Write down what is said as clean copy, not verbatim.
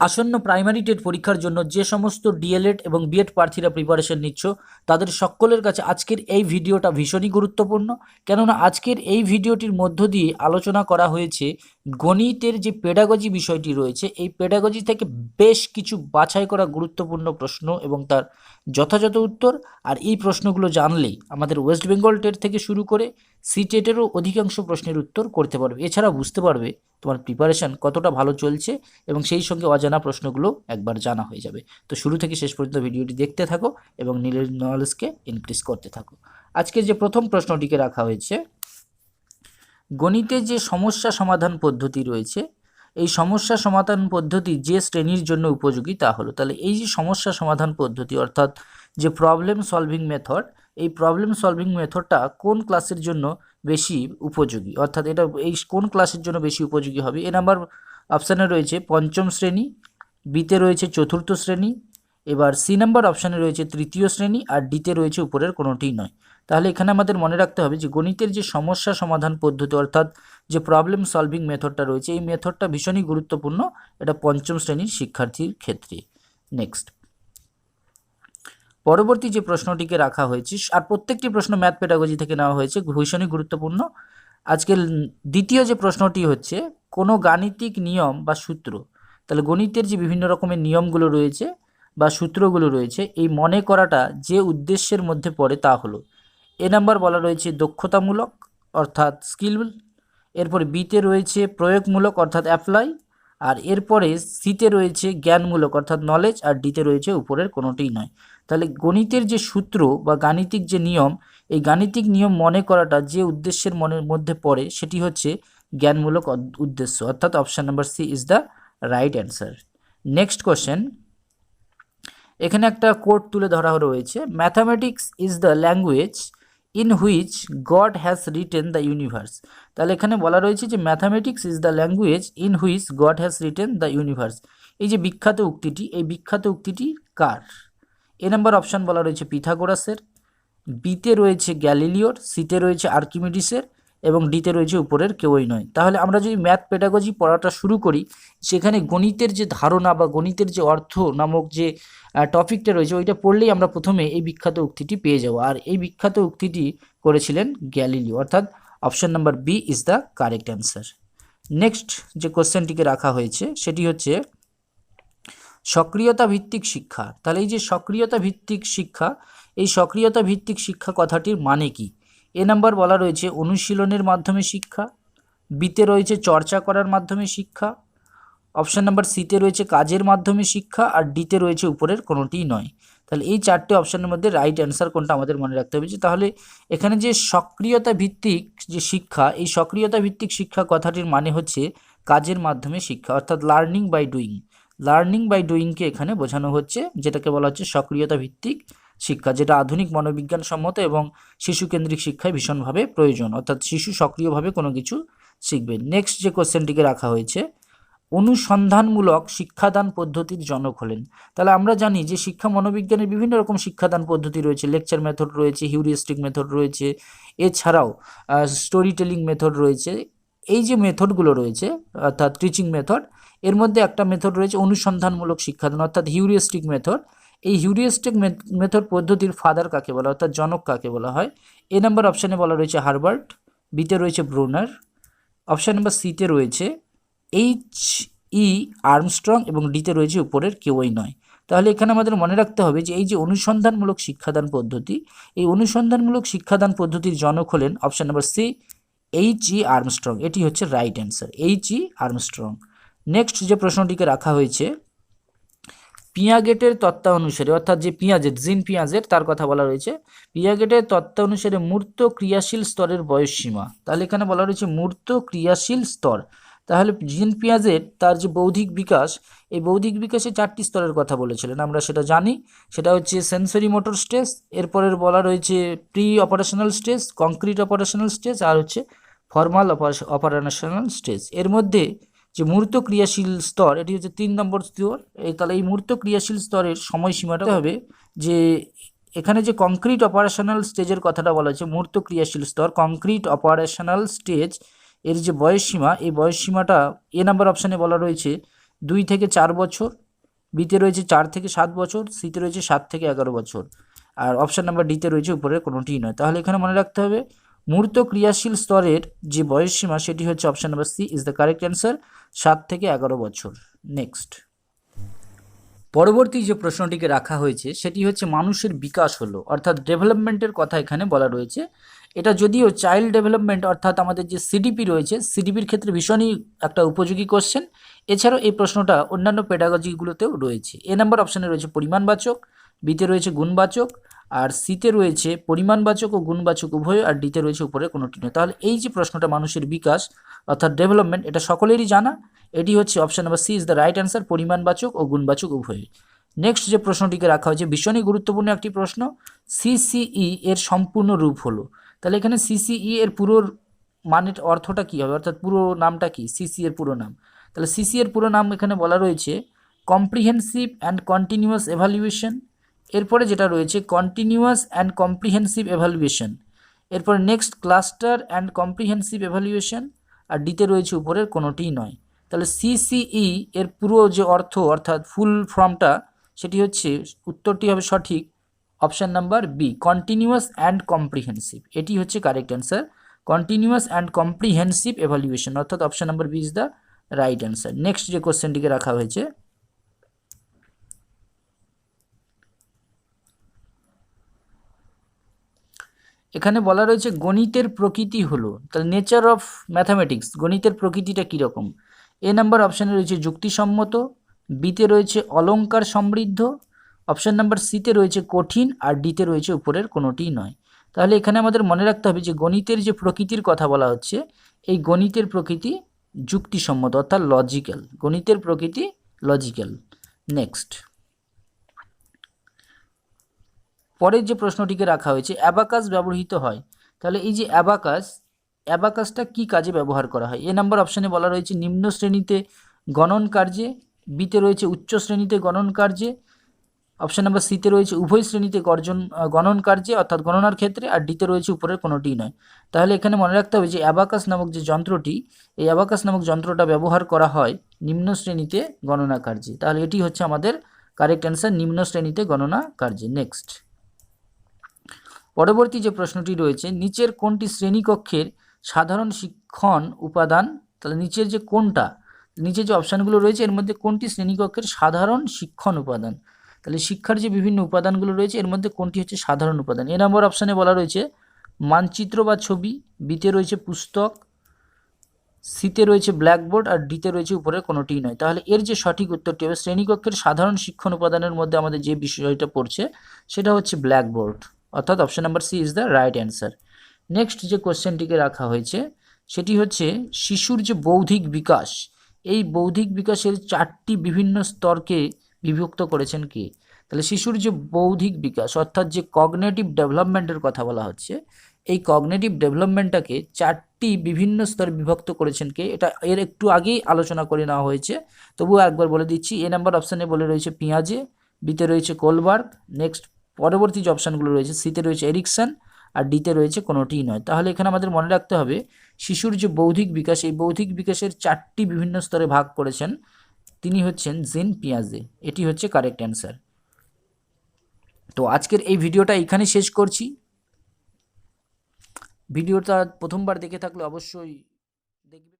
আসন্ন primary TET পরীক্ষার জন্য যে সমস্ত ডিএলএড এবং বিএড প্রার্থীরা প্রিপারেশন নিচ্ছ তাদের সকলের কাছে আজকের এই ভিডিওটা ভীষণই গুরুত্বপূর্ণ, কেননা আজকের এই ভিডিওটির মধ্য দিয়ে আলোচনা করা হয়েছে গণিতের যে পেডাগজি বিষয়টি রয়েছে, এই পেডাগজি থেকে বেশ কিছু বাছাই করা গুরুত্বপূর্ণ প্রশ্ন এবং তার যথাযথ উত্তর। আর এই প্রশ্নগুলো জানলেই আমাদের ওয়েস্ট বেঙ্গল টেট থেকে শুরু করে সি টেটেরও অধিকাংশ প্রশ্নের উত্তর করতে পারবে। এছাড়া বুঝতে পারবে তোমার প্রিপারেশন কতটা ভালো চলছে এবং সেই সঙ্গে অজানা প্রশ্নগুলো একবার জানা হয়ে যাবে। তো শুরু থেকে শেষ পর্যন্ত ভিডিওটি দেখতে থাকো এবং নলেজকে ইনক্রিজ করতে থাকো। আজকে যে প্রথম প্রশ্নটিকে রাখা হয়েছে, গণিতে যে সমস্যা সমাধান পদ্ধতি রয়েছে, এই সমস্যা সমাধান পদ্ধতি যে শ্রেণীর জন্য উপযোগী তা হলো। তাহলে এই যে সমস্যা সমাধান পদ্ধতি অর্থাৎ যে প্রবলেম সলভিং মেথড, এই প্রবলেম সলভিং মেথডটা কোন ক্লাসের জন্য বেশি উপযোগী, অর্থাৎ এটা এই কোন ক্লাসের জন্য বেশি উপযোগী হবে? এ নাম্বার অপশানে রয়েছে পঞ্চম শ্রেণী, বিতে রয়েছে চতুর্থ শ্রেণী, এবার সি নাম্বার অপশানে রয়েছে তৃতীয় শ্রেণী, আর ডিতে রয়েছে উপরের কোনোটিই নয়। তাহলে এখানে আমাদের মনে রাখতে হবে যে গণিতের যে সমস্যা সমাধান পদ্ধতি অর্থাৎ যে প্রবলেম সলভিং মেথডটা রয়েছে, এই মেথডটা ভীষণই গুরুত্বপূর্ণ, এটা পঞ্চম শ্রেণীর শিক্ষার্থীর ক্ষেত্রে। নেক্সট, পরবর্তী যে প্রশ্নটিকে রাখা হয়েছে, আর প্রত্যেকটি প্রশ্ন ম্যাথ পেডাগজি থেকে নেওয়া হয়েছে, ভীষণই গুরুত্বপূর্ণ। আজকের দ্বিতীয় যে প্রশ্নটি হচ্ছে কোনো গাণিতিক নিয়ম বা সূত্র। তাহলে গণিতের যে বিভিন্ন রকমের নিয়মগুলো রয়েছে বা সূত্রগুলো রয়েছে, এই মনে করাটা যে উদ্দেশ্যের মধ্যে পড়ে তা হলো। এ নাম্বার বলা রয়েছে দক্ষতামূলক অর্থাৎ স্কিল, এরপরে বিতে রয়েছে প্রয়োগমূলক অর্থাৎ অ্যাপ্লাই, আর এরপরে সিতে রয়েছে জ্ঞানমূলক অর্থাৎ নলেজ, আর ডিতে রয়েছে উপরের কোনোটিই নয়। তাহলে গণিতের যে সূত্র বা গাণিতিক যে নিয়ম, এই গাণিতিক নিয়ম মনে করাটা যে উদ্দেশ্যের মনের মধ্যে পড়ে সেটি হচ্ছে জ্ঞানমূলক উদ্দেশ্য, অর্থাৎ option number C is the right answer. Next question, এখানে একটা কোট তুলে ধরা রয়েছে, mathematics is the language in which God has written the universe. তাহলে এখানে বলা রয়েছে যে mathematics is the language in which God has written the universe. এই যে বিখ্যাত উক্তিটি, এই বিখ্যাত উক্তিটি কার? এ নাম্বার অপশান বলা রয়েছে পিথাগোরাসের, বিতে রয়েছে গ্যালিলিওর, সিতে রয়েছে আর্কিমিডিসের এবং ডিতে রয়েছে উপরের কেউই নয়। তাহলে আমরা যদি ম্যাথ পেডাগজি পড়াটা শুরু করি, সেখানে গণিতের যে ধারণা বা গণিতের যে অর্থ নামক যে টপিকটা রয়েছে, ওইটা পড়লেই আমরা প্রথমে এই বিখ্যাত উক্তিটি পেয়ে যাব। আর এই বিখ্যাত উক্তিটি করেছিলেন গ্যালিলিও, অর্থাৎ option number B is the correct answer. Next যে কোশ্চেনটিকে রাখা হয়েছে সেটি হচ্ছে সক্রিয়তা ভিত্তিক শিক্ষা। তাহলে এই যে সক্রিয়তা ভিত্তিক শিক্ষা, এই সক্রিয়তা ভিত্তিক শিক্ষা কথাটির মানে কি? এ নাম্বার বলা রয়েছে অনুশীলনের মাধ্যমে শিক্ষা, বিতে রয়েছে চর্চা করার মাধ্যমে শিক্ষা, অপশান নাম্বার সিতে রয়েছে কাজের মাধ্যমে শিক্ষা, আর ডিতে রয়েছে উপরের কোনোটিই নয়। তাহলে এই চারটে অপশানের মধ্যে রাইট অ্যান্সার কোনটা আমাদের মনে রাখতে হবে। যে তাহলে এখানে যে সক্রিয়তা ভিত্তিক যে শিক্ষা, এই সক্রিয়তা ভিত্তিক শিক্ষা কথাটির মানে হচ্ছে কাজের মাধ্যমে শিক্ষা, অর্থাৎ learning by doing. Learning by ডুইংকে এখানে বোঝানো হচ্ছে, যেটাকে বলা হচ্ছে সক্রিয়তা ভিত্তিক শিক্ষা, যেটা আধুনিক মনোবিজ্ঞান সম্মত এবং শিশুকেন্দ্রিক শিক্ষায় ভীষণভাবে প্রয়োজন, অর্থাৎ শিশু সক্রিয়ভাবে কোনো কিছু শিখবে। নেক্সট যে কোশ্চেনটিকে রাখা হয়েছে, অনুসন্ধানমূলক শিক্ষাদান পদ্ধতির জনক হলেন। তাহলে আমরা জানি যে শিক্ষা মনোবিজ্ঞানের বিভিন্ন রকম শিক্ষাদান পদ্ধতি রয়েছে, লেকচার মেথড রয়েছে, হিউরিস্টিক মেথড রয়েছে, এছাড়াও স্টোরি টেলিং মেথড রয়েছে। এই যে মেথডগুলো রয়েছে অর্থাৎ টিচিং মেথড, এর মধ্যে একটা মেথড রয়েছে অনুসন্ধানমূলক শিক্ষাদান অর্থাৎ হিউরিস্টিক মেথড। এই হিউরিস্টিক মেথড পদ্ধতির ফাদার কাকে বলা, অর্থাৎ জনক কাকে বলা হয়? এ নাম্বার অপশানে বলা রয়েছে হার্বার্ট, বিতে রয়েছে ব্রুনার, অপশান নাম্বার সিতে রয়েছে H.E. আর্মস্ট্রং এবং ডিতে রয়েছে উপরের কেউই নয়। তাহলে এখানে আমাদের মনে রাখতে হবে যে এই যে অনুসন্ধানমূলক শিক্ষাদান পদ্ধতি, এই অনুসন্ধানমূলক শিক্ষাদান পদ্ধতির জনক হলেন option number C H.E. Armstrong. এটি হচ্ছে right answer, H.E. Armstrong. Next যে প্রশ্নটিকে রাখা হয়েছে, পিয়াগেটের তত্ত্বানুসারে অর্থাৎ যে পিয়াজেট জিন পিয়াজেট তার কথা বলা রয়েছে, পিয়াগেটের তত্ত্বানুসারে মূর্ত ক্রিয়াশীল স্তরের বয়সসীমা। তাহলে এখানে বলা রয়েছে মূর্ত ক্রিয়াশীল স্তর। তাহলে জিন পিয়াজেট তার যে বৌদ্ধিক বিকাশ, এই বৌদ্ধিক বিকাশে চারটি স্তরের কথা বলেছিলেন, আমরা সেটা জানি। সেটা হচ্ছে সেন্সরি মোটর স্টেজ, এরপরের বলা রয়েছে pre operational stage, concrete operational stage, আর হচ্ছে ফর্মাল অপারেশনাল স্টেজ। এর মধ্যে যে মূর্ত ক্রিয়াশীল স্তর, এটি হচ্ছে 3 নম্বর স্তর। তাহলে এই মূর্ত ক্রিয়াশীল স্তরের সময়সীমাটা হবে যে এখানে যে কংক্রিট অপারেশনাল স্টেজের কথাটা বলা হয়েছে, মূর্ত ক্রিয়াশীল স্তর কংক্রিট অপারেশনাল স্টেজ এর যে বয়সসীমা, এই বয়সসীমাটা এ নাম্বার অপশানে বলা রয়েছে 2 থেকে 4 বছর, বিতে রয়েছে 4 থেকে 7 বছর, সিতে রয়েছে 7 থেকে 11 বছর, আর অপশান নাম্বার ডিতে রয়েছে উপরের কোনোটিই নয়। তাহলে এখানে মনে রাখতে হবে মূর্ত ক্রিয়াশীল স্তরের যে বয়সসীমা সেটি হচ্ছে option number C is the correct answer, 7 থেকে 11 বছর। নেক্সট, পরবর্তী যে প্রশ্নটিকে রাখা হয়েছে সেটি হচ্ছে মানুষের বিকাশ হলো, অর্থাৎ ডেভেলপমেন্টের কথা এখানে বলা রয়েছে। এটা যদিও চাইল্ড ডেভেলপমেন্ট অর্থাৎ আমাদের যে সিডিপি রয়েছে, সিডিপির ক্ষেত্রে ভীষণই একটা উপযোগী কোশ্চেন। এছাড়াও এই প্রশ্নটা অন্যান্য পেডাগজিগুলোতেও রয়েছে। এ নাম্বার অপশানে রয়েছে পরিমাণবাচক, বিতে রয়েছে গুণবাচক, আর সিতে রয়েছে পরিমাণবাচক ও গুণবাচক উভয়, আর ডিতে রয়েছে উপরে কোনোটি নয়। তাহলে এই যে প্রশ্নটা মানুষের বিকাশ অর্থাৎ ডেভেলপমেন্ট, এটা সকলেরই জানা। এটি হচ্ছে option number C is the right answer, পরিমাণবাচক ও গুণবাচক উভয়। নেক্সট যে প্রশ্নটিকে রাখা হয়েছে ভীষণই গুরুত্বপূর্ণ একটি প্রশ্ন, সিসিই এর সম্পূর্ণ রূপ হলো। তাহলে এখানে সিসিই এর পুরো মানের অর্থটা কী হবে, অর্থাৎ পুরো নামটা কি, সিসি এর পুরো নাম। তাহলে সিসি এর পুরো নাম এখানে বলা রয়েছে কম্প্রিহেন্সিভ অ্যান্ড কন্টিনিউয়াস এভালুয়েশন। এরপরে যেটা রয়েছে কন্টিনিউয়াস অ্যান্ড কম্প্রিহেন্সিভ এভালুয়েশন। এরপরে next cluster and comprehensive evaluation, আর ডিতে রয়েছে উপরের কোনোটিই নয়। তাহলে সিসিই এর পুরো যে অর্থ অর্থাৎ ফুল ফর্মটা সেটি হচ্ছে, উত্তরটি হবে সঠিক option number B, continuous and comprehensive. এটি হচ্ছে correct answer, continuous and comprehensive evaluation, অর্থাৎ option number B is the right answer. Next যে কোশ্চেনটিকে রাখা হয়েছে, এখানে বলা রয়েছে গণিতের প্রকৃতি হলো, তাহলে নেচার অফ ম্যাথামেটিক্স, গণিতের প্রকৃতিটা কীরকম। এ নাম্বার অপশানে রয়েছে যুক্তিসম্মত, বিতে রয়েছে অলঙ্কার সমৃদ্ধ, অপশান নাম্বার সিতে রয়েছে কঠিন, আর ডিতে রয়েছে উপরের কোনোটিই নয়। তাহলে এখানে আমাদের মনে রাখতে হবে যে গণিতের যে প্রকৃতির কথা বলা হচ্ছে, এই গণিতের প্রকৃতি যুক্তিসম্মত অর্থাৎ লজিক্যাল, গণিতের প্রকৃতি লজিক্যাল। নেক্সট, পরের যে প্রশ্নটিকে রাখা হয়েছে অ্যাবাকাস ব্যবহৃত হয়। তাহলে এই যে অ্যাবাকাসটা কি কাজে ব্যবহার করা হয়। এ নাম্বার অপশানে বলা রয়েছে নিম্ন শ্রেণীতে গণন কার্যে, বিতে রয়েছে উচ্চ শ্রেণীতে গণন কার্যে, অপশান নাম্বার সিতে রয়েছে উভয় শ্রেণীতে গণন কার্যে অর্থাৎ গণনার ক্ষেত্রে, আর ডিতে রয়েছে উপরের কোনোটিই নয়। তাহলে এখানে মনে রাখতে হবে যে অ্যাবাকাস নামক যে যন্ত্রটি, এই অ্যাবাকাস নামক যন্ত্রটা ব্যবহার করা হয় নিম্ন শ্রেণীতে গণনা কার্যে। তাহলে এটি হচ্ছে আমাদের কারেক্ট অ্যান্সার, নিম্ন শ্রেণীতে গণনা কার্যে। নেক্সট, পরবর্তী যে প্রশ্নটি রয়েছে নিচের কোনটি শ্রেণীকক্ষের সাধারণ শিক্ষণ উপাদান। তাহলে নিচের যে কোনটা, নিচের যে অপশানগুলো রয়েছে এর মধ্যে কোনটি শ্রেণীকক্ষের সাধারণ শিক্ষণ উপাদান। তাহলে শিক্ষার যে বিভিন্ন উপাদানগুলো রয়েছে এর মধ্যে কোনটি হচ্ছে সাধারণ উপাদান। এ নম্বর অপশানে বলা রয়েছে মানচিত্র বা ছবি, বিতে রয়েছে পুস্তক, সিতে রয়েছে ব্ল্যাকবোর্ড, আর ডিতে রয়েছে উপরের কোনোটিই নয়। তাহলে এর যে সঠিক উত্তরটি হবে শ্রেণীকক্ষের সাধারণ শিক্ষণ উপাদানের মধ্যে আমাদের যে বিষয়টা পড়ছে সেটা হচ্ছে ব্ল্যাকবোর্ড, অর্থাৎ option number C is the right answer. Next যে কোশ্চেনটিকে রাখা হয়েছে সেটি হচ্ছে শিশুর যে বৌদ্ধিক বিকাশ, এই বৌদ্ধিক বিকাশের 4টি বিভিন্ন স্তরকে বিভক্ত করেছেন কে। তাহলে শিশুর যে বৌদ্ধিক বিকাশ অর্থাৎ যে কগনেটিভ ডেভেলপমেন্টের কথা বলা হচ্ছে, এই কগনেটিভ ডেভেলপমেন্টটাকে 4টি বিভিন্ন স্তরে বিভক্ত করেছেন কে, এটা এর একটু আগেই আলোচনা করে নেওয়া হয়েছে, তবুও একবার বলে দিচ্ছি। এ নাম্বার অপশানে বলে রয়েছে পিয়াজে, বিতে রয়েছে কোলবার্গ, নেক্সট পরবর্তী যে অপশানগুলো রয়েছে সিতে রয়েছে এরিকসন, আর ডিতে রয়েছে কোনোটিই নয়। তাহলে এখানে আমাদের মনে রাখতে হবে শিশুর যে বৌদ্ধিক বিকাশ, এই বৌদ্ধিক বিকাশের 4টি বিভিন্ন স্তরে ভাগ করেছেন, তিনি হচ্ছেন জিন পিয়াজে। এটি হচ্ছে কারেক্ট অ্যান্সার। তো আজকের এই ভিডিওটা এখানে শেষ করছি। ভিডিওটা প্রথমবার দেখে থাকলে অবশ্যই দেখবে।